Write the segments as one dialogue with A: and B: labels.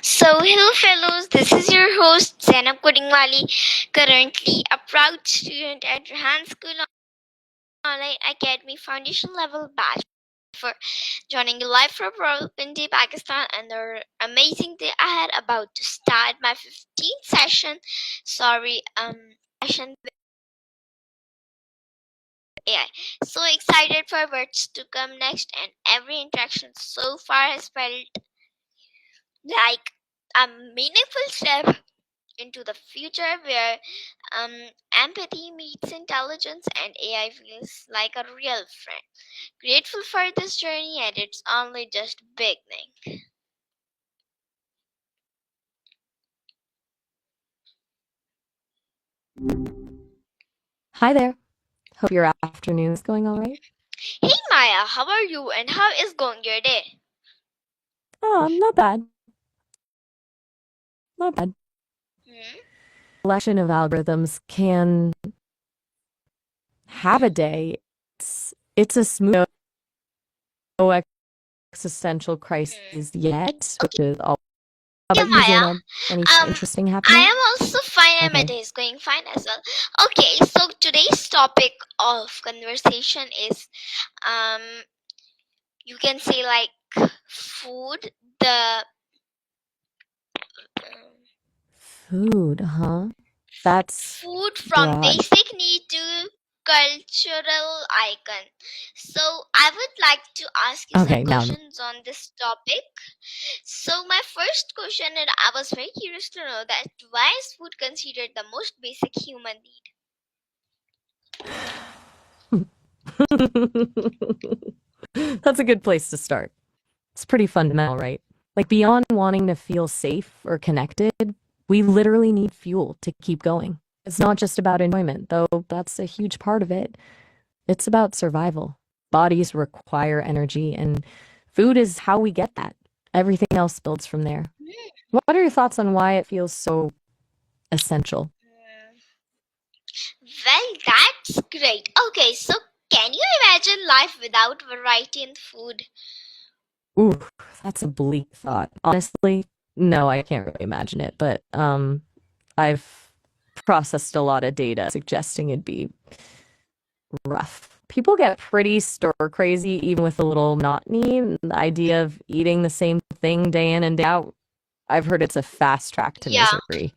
A: So, hello, fellows. This is your host, Zainab Kodingwali, currently a proud student at Rehan School Online Academy Foundation Level Batch for joining you live from Rawalpindi, Pakistan, and the amazing day ahead about to start my 15th session. Sorry, session with AI. So excited for what's to come next, and every interaction so far has felt like a meaningful step into the future where empathy meets intelligence and AI feels like a real friend. Grateful for this journey, and it's only just beginning.
B: Hi there. Hope your afternoon is going all right.
A: Hey Maya, how are you and how is going your day?
B: Not bad. Not bad.
A: Hmm?
B: Collection of algorithms can have a day. It's a smooth, no existential crisis yet, which is all. How
A: Yeah,
B: about you,
A: Maya.
B: Zainab? Anything interesting
A: I
B: happening?
A: am also fine and my
B: Okay.
A: day is going fine as well. Okay, so today's topic of conversation is um you can say like food, the
B: Food, huh? That's
A: food from
B: broad.
A: basic need to cultural icon. So I would like to ask you some
B: Okay, now
A: questions on this topic. So my first question, and I was very curious to know that why is food considered the most basic human need?
B: that's a good place to start. It's pretty fundamental, right? Like beyond wanting to feel safe or connected, we literally need fuel to keep going. It's not just about enjoyment, though that's a huge part of it. It's about survival. Bodies require energy, and food is how we get that. Everything else builds from there. What are your thoughts on why it feels so essential?
A: Hmm, well, that's great. Okay, so can you imagine life without variety in food?
B: Ooh, that's a bleak thought. Honestly, no, I can't really imagine it, but I've processed a lot of data suggesting it'd be rough. People get pretty stir crazy even with a little monotony. The idea of eating the same thing day in and day out, I've heard it's a fast track to
A: Yeah.
B: misery.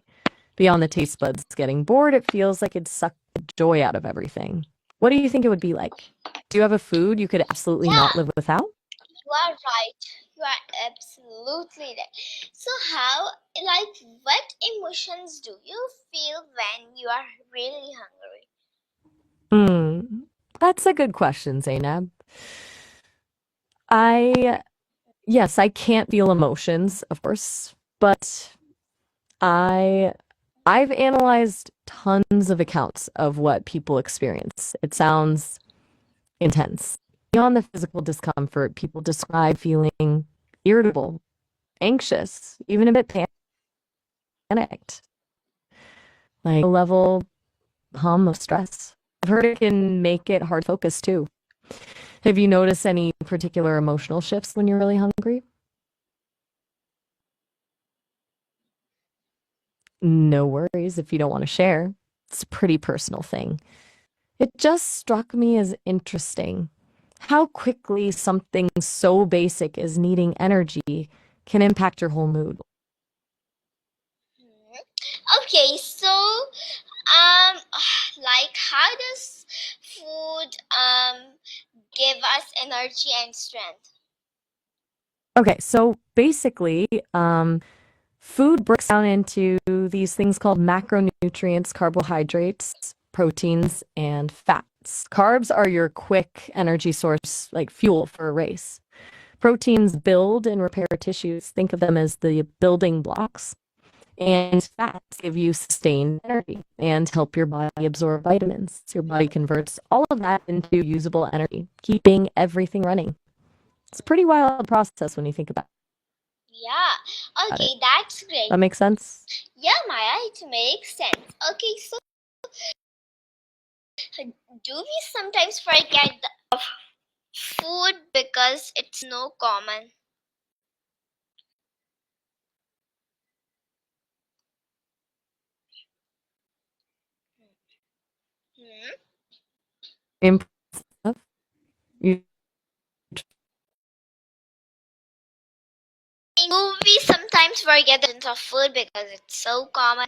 B: Beyond the taste buds getting bored, it feels like it'd suck the joy out of everything. What do you think it would be like? Do you have a food you could absolutely not
A: Yeah,
B: live without?
A: you are right. You are absolutely right. So, how, like, what emotions do you feel when you are really hungry?
B: Hmm, that's a good question, Zainab. I, yes, I can't feel emotions, of course, but I I've analyzed tons of accounts of what people experience. It sounds intense. Beyond the physical discomfort, people describe feeling irritable, anxious, even a bit panicked, like a level hum of stress. I've heard it can make it hard to focus too. Have you noticed any particular emotional shifts when you're really hungry? No worries if you don't want to share. It's a pretty personal thing. It just struck me as interesting how quickly something so basic as needing energy can impact your whole mood.
A: Hmm. Okay, so, like, how does food give us energy and strength?
B: Okay, so basically, food breaks down into these things called macronutrients, carbohydrates, proteins, and fats. Carbs are your quick energy source, like fuel for a race. Proteins build and repair tissues. Think of them as the building blocks. And fats give you sustained energy and help your body absorb vitamins. Your body converts all of that into usable energy, keeping everything running. It's a pretty wild process when you think about
A: Yeah.
B: it.
A: Okay, that's great.
B: That makes sense?
A: Yeah, Maya, it makes sense. Okay, so do we sometimes forget the food because it's no common? Hmm?
B: Impressive. You
A: Do we sometimes forget the importance of food because it's so common?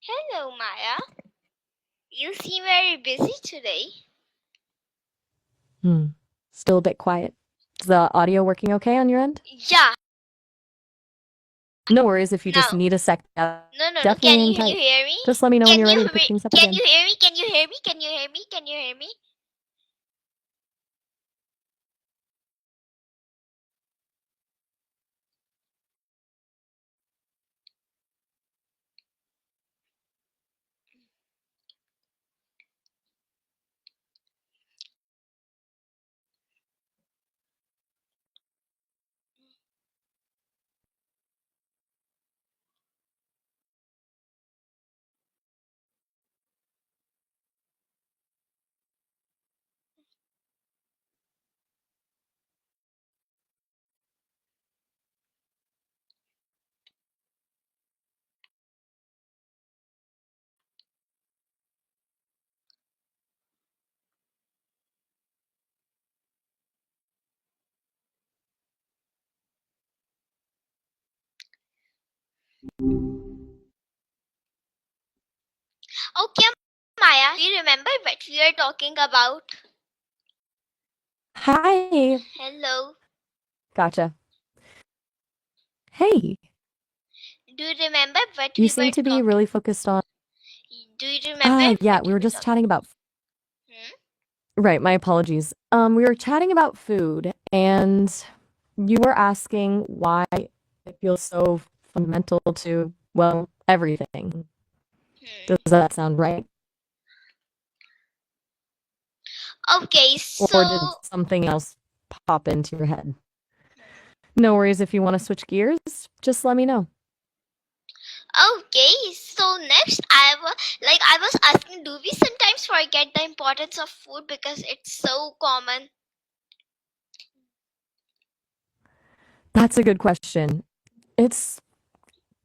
A: Hello, Maya. You seem very busy today.
B: Hmm. Still a bit quiet. Is the audio working okay on your end?
A: Yeah.
B: No worries if you just
A: No.
B: need a sec.
A: No.
B: Definitely
A: Can
B: hang
A: you
B: tight.
A: hear me?
B: Just let me know when
A: Can
B: you're
A: you
B: ready to pick things up
A: can
B: again.
A: you hear me? Can you hear me? Can you hear me? Can you hear me? Okay, Maya. Do you remember what we were talking about?
B: Hi.
A: Hello.
B: Gotcha. Hey,
A: Do you remember what
B: you
A: we
B: seem
A: were
B: to be
A: talking?
B: really focused on.
A: Do you remember
B: Yeah,
A: what
B: we
A: we
B: were
A: were
B: just
A: talking?
B: chatting about.
A: Hmm?
B: Right, my apologies. We were chatting about food, and you were asking why it feels so fundamental to, well, everything. Does
A: Hmm.
B: that sound right?
A: Okay,
B: Or did
A: so
B: something else pop into your head? No worries if you want to switch gears, just let me know.
A: next I was asking, do we sometimes forget the importance of food because it's so common?
B: That's a good question. It's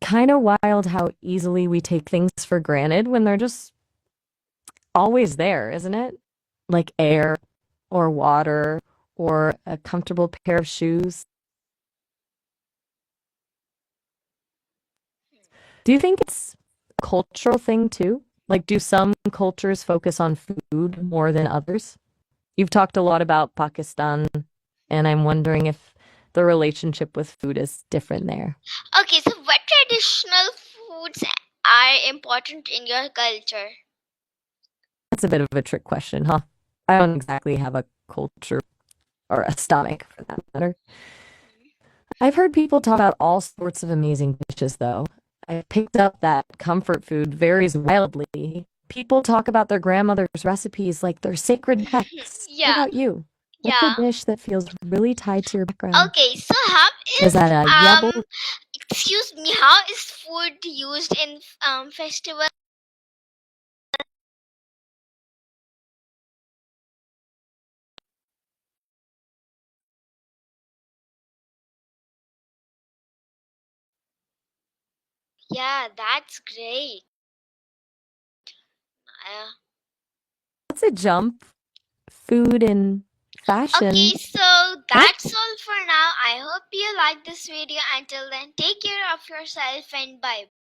B: kind of wild how easily we take things for granted when they're just always there, isn't it? Like air or water or a comfortable pair of shoes. Do you think it's a cultural thing too? Like, do some cultures focus on food more than others? You've talked a lot about Pakistan. and I'm wondering if the relationship with food is different there.
A: Okay, so what traditional foods are important in your culture?
B: That's a bit of a trick question, huh? I don't exactly have a culture or a stomach for that matter. I've heard people talk about all sorts of amazing dishes, though. I picked up that comfort food varies wildly. People talk about their grandmother's recipes like they're sacred texts. What
A: Yeah,
B: about you? What's a
A: yeah.
B: dish that feels really tied to your background?
A: Okay, so how
B: Is
A: is
B: that a yebble?
A: excuse me, how is food used in festival? Yeah, that's great. Uh,
B: What's a jump? Food and
A: okay,
B: fashion.
A: so
B: What?
A: that's all for now. I hope you like this video. Until then, take care of yourself and bye.